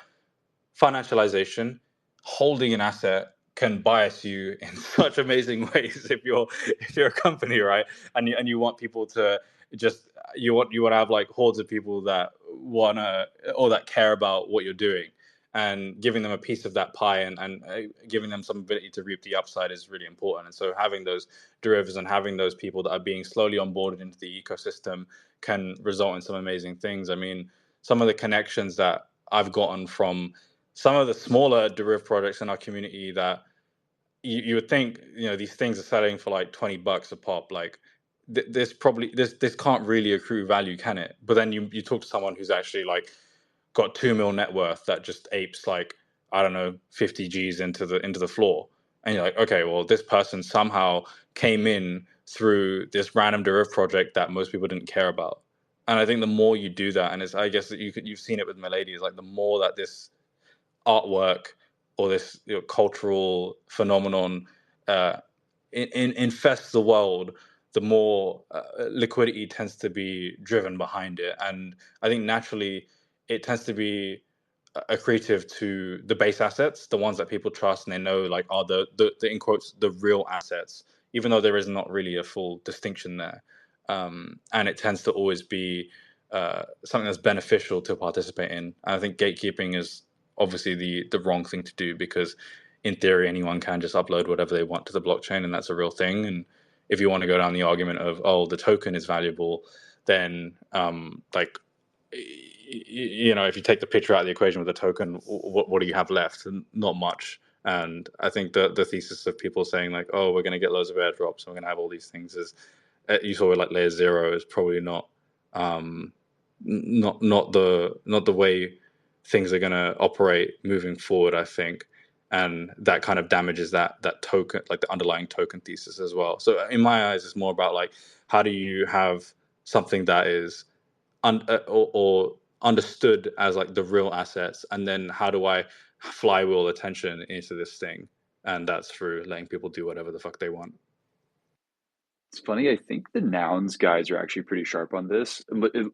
financialization, holding an asset, can bias you in such amazing ways if you're a company, right? And you want people to just, you want to have like hordes of people that wanna, or that care about what you're doing, and giving them a piece of that pie, and giving them some ability to reap the upside is really important. And so having those derivatives and having those people that are being slowly onboarded into the ecosystem can result in some amazing things. I mean, some of the connections that I've gotten from some of the smaller derivative projects in our community that you would think, these things are selling for like $20 a pop. Like, this can't really accrue value, can it? But then you talk to someone who's actually like got 2 mil net worth that just apes like, I don't know, 50 G's into the floor, and you're like, okay, well, this person somehow came in through this random derivative project that most people didn't care about. And I think the more you do that, and I guess that you've seen it with Milady, is like the more that this artwork or this cultural phenomenon uh, infests the world, the more liquidity tends to be driven behind it. And I think naturally it tends to be accretive to the base assets, the ones that people trust and they know like are the in quotes the real assets, even though there is not really a full distinction there. And it tends to always be something that's beneficial to participate in. And I think gatekeeping is obviously the wrong thing to do, because in theory anyone can just upload whatever they want to the blockchain, and that's a real thing. And if you want to go down the argument of, oh, the token is valuable, then like, if you take the picture out of the equation with the token, what do you have left? Not much. And I think the thesis of people saying like, oh, we're going to get loads of airdrops and we're going to have all these things is, you saw with like layer zero, is probably not not the way things are going to operate moving forward, I think. and that kind of damages that token, like the underlying token thesis as well. So in my eyes, it's more about like, how do you have something that is or understood as like the real assets, and then how do I flywheel attention into this thing, and that's through letting people do whatever the fuck they want. It's funny. I think the nouns guys are actually pretty sharp on this,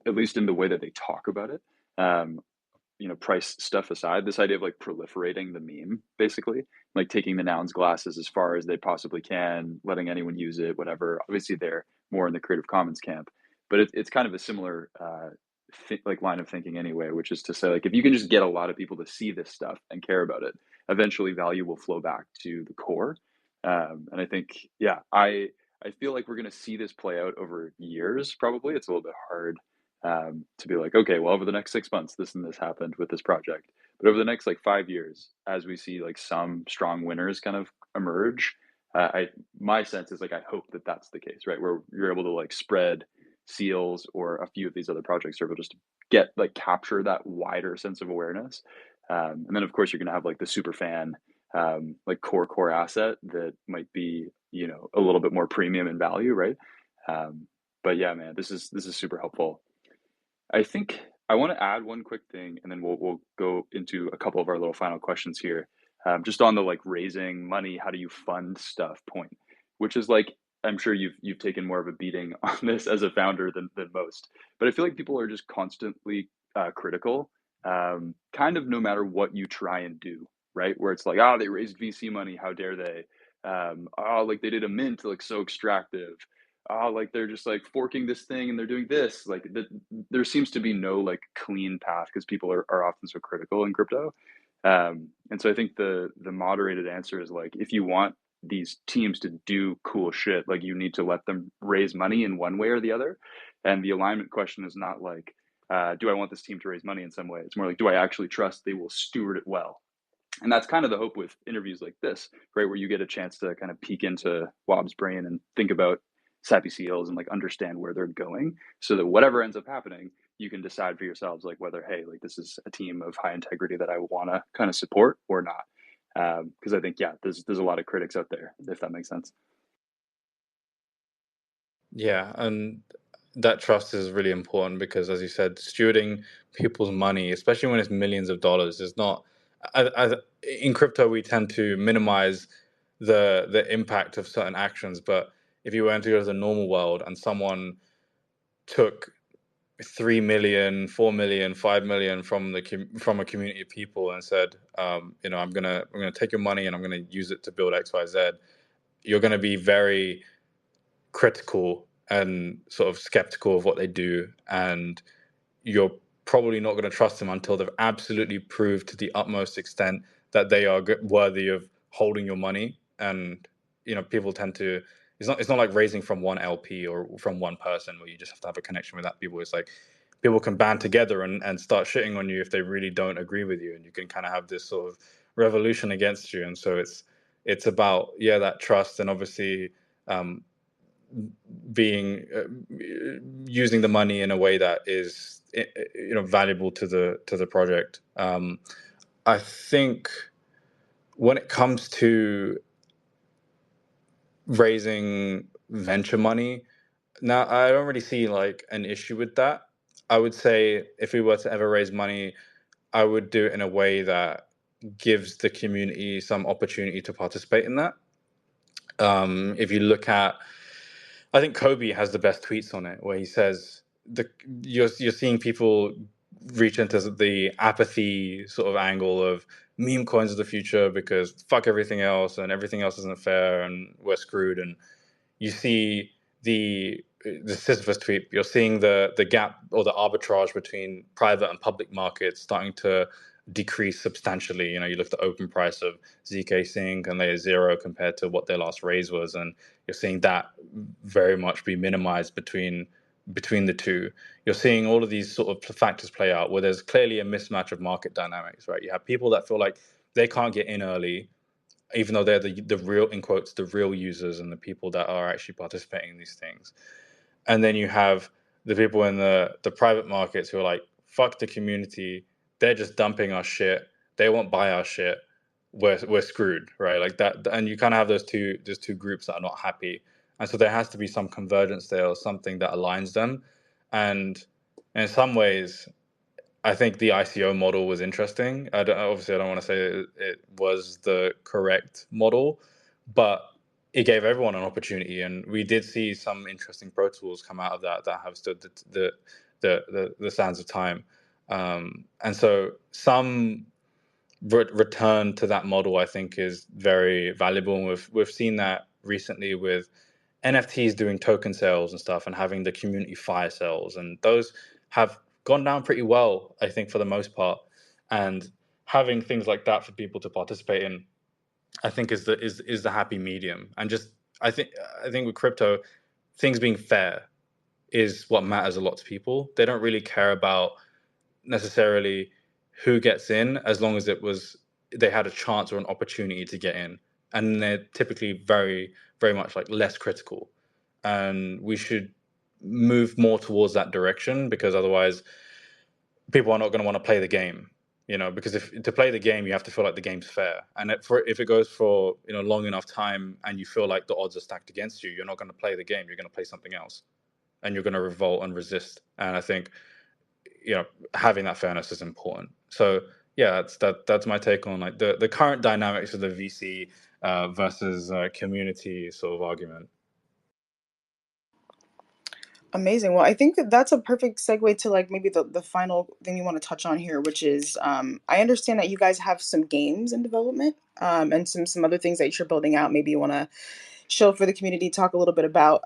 at least in the way that they talk about it. Um, price stuff aside, this idea of like proliferating the meme, basically, like taking the nouns glasses as far as they possibly can, letting anyone use it, whatever. Obviously, they're more in the Creative Commons camp, but it's kind of a similar like line of thinking anyway, which is to say, like, if you can just get a lot of people to see this stuff and care about it, eventually value will flow back to the core. And I think, yeah, I feel like we're going to see this play out over years. Probably, it's a little bit hard to be like, okay, well, over the next 6 months, this and this happened with this project. But over the next like 5 years, as we see like some strong winners kind of emerge, my sense is like, I hope that that's the case, right? Where you're able to like spread seals or a few of these other projects are able just to get like capture that wider sense of awareness. And then of course you're going to have like the super fan, like core asset that might be, a little bit more premium in value, right? But yeah, man, this is super helpful. I think I want to add one quick thing, and then we'll go into a couple of our little final questions here. Just on the like raising money, how do you fund stuff point, which is like, I'm sure you've taken more of a beating on this as a founder than most, but I feel like people are just constantly critical, kind of no matter what you try and do, right? Where it's like, they raised VC money, how dare they? Like they did a mint, like so extractive. Like they're just like forking this thing and they're doing this. Like there seems to be no like clean path because people are often so critical in crypto. And so I think the moderated answer is like, if you want these teams to do cool shit, like you need to let them raise money in one way or the other. And the alignment question is not like, do I want this team to raise money in some way? It's more like, do I actually trust they will steward it well? And that's kind of the hope with interviews like this, right? Where you get a chance to kind of peek into Wob's brain and think about Sappy Seals and like understand where they're going, so that whatever ends up happening, you can decide for yourselves like whether, hey, like this is a team of high integrity that I want to kind of support or not. Because I think, yeah, there's a lot of critics out there, if that makes sense. Yeah, and that trust is really important because, as you said, stewarding people's money, especially when it's millions of dollars, is not. In crypto, we tend to minimize the impact of certain actions, but if you went to go to the normal world and someone took 3 million, 4 million, 5 million from from a community of people and said, I'm gonna take your money and I'm gonna use it to build X, Y, Z, you're gonna be very critical and sort of skeptical of what they do, and you're probably not going to trust them until they've absolutely proved to the utmost extent that they are worthy of holding your money. And people tend to, it's not like raising from one LP or from one person where you just have to have a connection with that people. It's like people can band together and start shitting on you if they really don't agree with you, and you can kind of have this sort of revolution against you. And so it's about that trust, and obviously being using the money in a way that is valuable to the project. I think when it comes to raising venture money, now I don't really see like an issue with that. I would say if we were to ever raise money, I would do it in a way that gives the community some opportunity to participate in that. If you look at, I think Kobe has the best tweets on it, where he says you're seeing people reach into the apathy sort of angle of meme coins of the future because fuck everything else and everything else isn't fair and we're screwed. And you see the Sisyphus tweet. You're seeing the gap or the arbitrage between private and public markets starting to decrease substantially. You look at the open price of ZK Sync and Layer Zero compared to what their last raise was, and you're seeing that very much be minimized between the two. You're seeing all of these sort of factors play out where there's clearly a mismatch of market dynamics, right? You have people that feel like they can't get in early, even though they're the real, in quotes, the real users and the people that are actually participating in these things. And then you have the people in the private markets who are like, fuck the community, they're just dumping our shit, they won't buy our shit, we're screwed, right? Like that, and you kind of have those two groups that are not happy, and so there has to be some convergence there or something that aligns them. And in some ways, I think the ICO model was interesting. Obviously, I don't want to say it was the correct model, but it gave everyone an opportunity, and we did see some interesting pro tools come out of that have stood the sands of time. And so some return to that model, I think, is very valuable. And we've seen that recently with NFTs doing token sales and stuff, and having the community fire sales, and those have gone down pretty well, I think, for the most part. And having things like that for people to participate in, I think, is the happy medium. And just I think with crypto, things being fair is what matters a lot to people. They don't really care about necessarily who gets in, as long as they had a chance or an opportunity to get in, and they're typically very much like less critical. And we should move more towards that direction, because otherwise people are not going to want to play the game, because if to play the game you have to feel like the game's fair. And if it goes for long enough time and you feel like the odds are stacked against you, you're not going to play the game, you're going to play something else, and you're going to revolt and resist. And I think having that fairness is important. So yeah, that's my take on like the current dynamics of the VC versus community sort of argument. Amazing. Well, I think that that's a perfect segue to like maybe the final thing you want to touch on here, which is I understand that you guys have some games in development, and some other things that you're building out. Maybe you want to show for the community, talk a little bit about.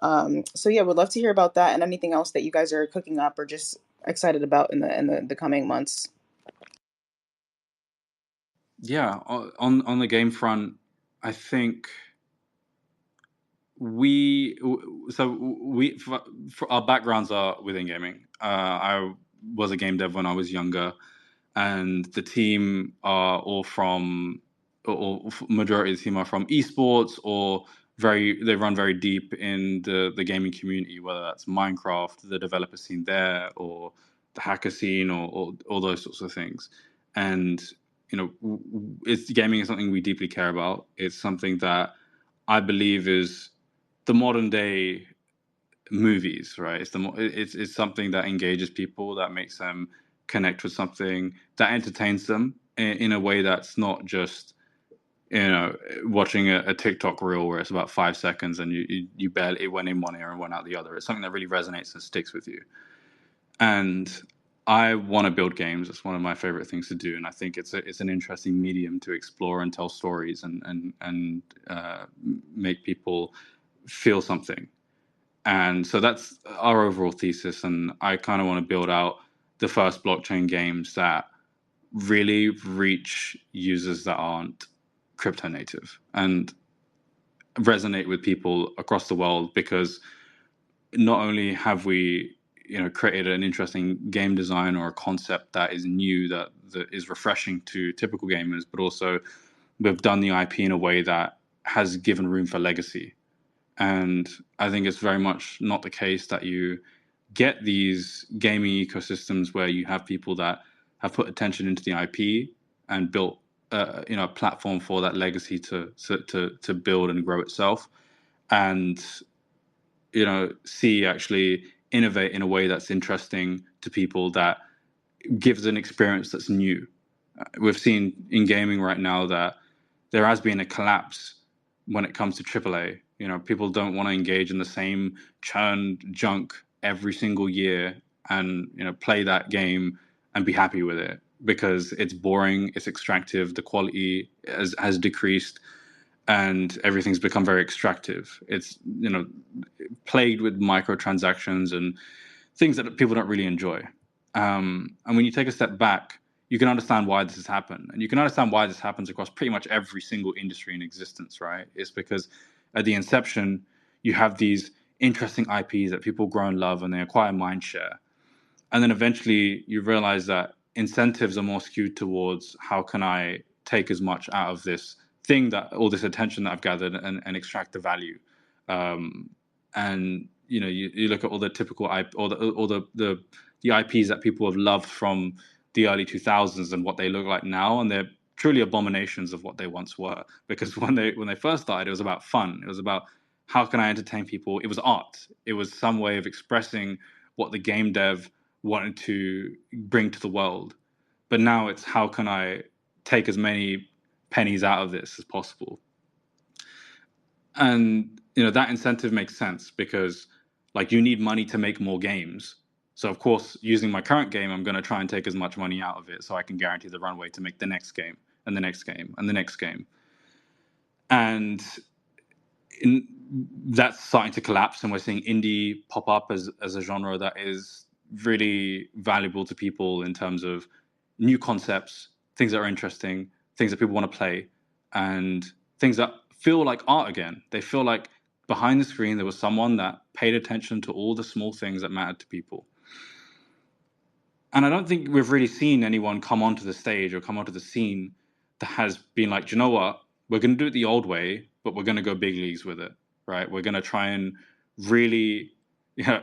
So yeah, would love to hear about that and anything else that you guys are cooking up or just excited about in the coming months. Yeah, on the game front, I think we for our backgrounds are within gaming. I was a game dev when I was younger, and the team are all from, or majority of the team are from esports, or they run very deep in the gaming community, whether that's Minecraft, the developer scene there, or the hacker scene, or all those sorts of things. And it's gaming is something we deeply care about. It's something that I believe is the modern day movies, right? It's something that engages people, that makes them connect with something, that entertains them in a way that's not just watching a TikTok reel where it's about 5 seconds and you barely, it went in one ear and went out the other. It's something that really resonates and sticks with you. And I want to build games. It's one of my favorite things to do, and I think it's an interesting medium to explore and tell stories and make people feel something. And so that's our overall thesis. And I kind of want to build out the first blockchain games that really reach users that aren't crypto native and resonate with people across the world, because not only have we created an interesting game design or a concept that is new, that is refreshing to typical gamers, but also we've done the IP in a way that has given room for legacy. And I think it's very much not the case that you get these gaming ecosystems where you have people that have put attention into the IP and built a platform for that legacy to build and grow itself, and see actually innovate in a way that's interesting to people, that gives an experience that's new. We've seen in gaming right now that there has been a collapse when it comes to AAA. People don't want to engage in the same churned junk every single year and play that game and be happy with it, because it's boring, it's extractive, the quality has decreased, and everything's become very extractive. It's plagued with microtransactions and things that people don't really enjoy. And when you take a step back, you can understand why this has happened. And you can understand why this happens across pretty much every single industry in existence, right? It's because at the inception, you have these interesting IPs that people grow and love, and they acquire mind share. And then eventually you realize that incentives are more skewed towards, how can I take as much out of this thing, that all this attention that I've gathered, and extract the value. And you look at all the typical IP, all the IPs that people have loved from the early 2000s and what they look like now, and they're truly abominations of what they once were. Because when they first started, it was about fun. It was about how can I entertain people. It was art. It was some way of expressing what the game dev wanted to bring to the world. But now it's how can I take as many pennies out of this as possible. And that incentive makes sense because like you need money to make more games. So of course, using my current game, I'm going to try and take as much money out of it so I can guarantee the runway to make the next game and the next game and the next game. And that's starting to collapse, and we're seeing indie pop up as a genre that is really valuable to people in terms of new concepts, things that are interesting, things that people want to play, and things that feel like art again. They feel like behind the screen there was someone that paid attention to all the small things that mattered to people. And I don't think we've really seen anyone come onto the stage or come onto the scene that has been like, do you know what? We're going to do it the old way, but we're going to go big leagues with it, right? We're going to try and really,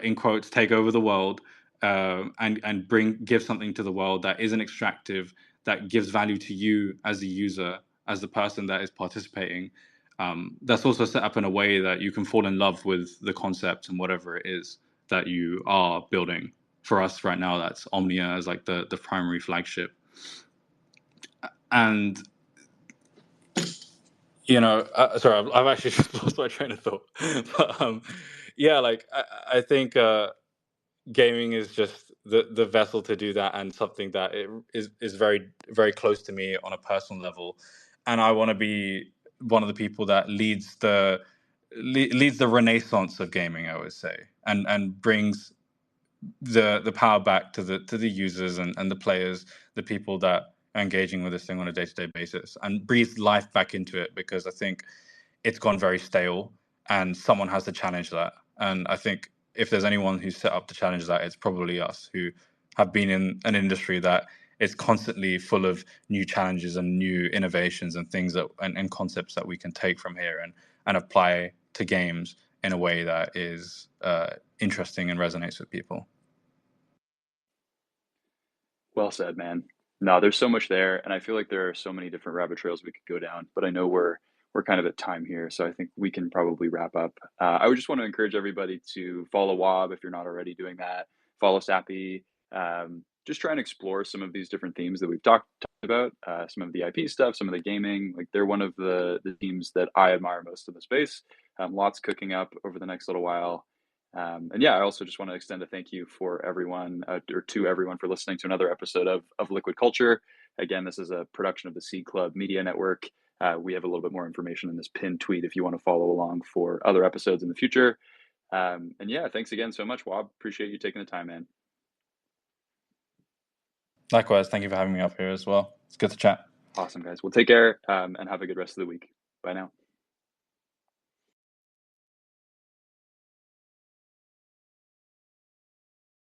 in quotes, take over the world and give something to the world that isn't extractive, that gives value to you as a user, as the person that is participating. That's also set up in a way that you can fall in love with the concept and whatever it is that you are building. For us right now, that's Omnia as like the primary flagship. And sorry, I've actually just lost my train of thought. But yeah, like I think gaming is just the vessel to do that, and something that is very, very close to me on a personal level. And I want to be one of the people that leads the renaissance of gaming, I would say, and brings the power back to the users and the players, the people that are engaging with this thing on a day-to-day basis, and breathe life back into it, because I think it's gone very stale and someone has to challenge that. And I think if there's anyone who's set up to challenge that, it's probably us, who have been in an industry that is constantly full of new challenges and new innovations and things that and concepts that we can take from here and apply to games in a way that is interesting and resonates with people. Well said, man. No, there's so much there, and I feel like there are so many different rabbit trails we could go down. But I know we're kind of at time here, so I think we can probably wrap up. I would just want to encourage everybody to follow Wob if you're not already doing that. Follow Sappy. Just try and explore some of these different themes that we've talked about. Some of the IP stuff, some of the gaming. Like they're one of the teams that I admire most in the space. Lots cooking up over the next little while. And yeah, I also just want to extend a thank you for everyone or to everyone for listening to another episode of Liquid Culture. Again, this is a production of the Seed Club Media Network. We have a little bit more information in this pinned tweet if you want to follow along for other episodes in the future. And yeah, thanks again so much, Wob. Appreciate you taking the time, man. Likewise, thank you for having me up here as well. It's good to chat. Awesome, guys. Well, take care and have a good rest of the week. Bye now.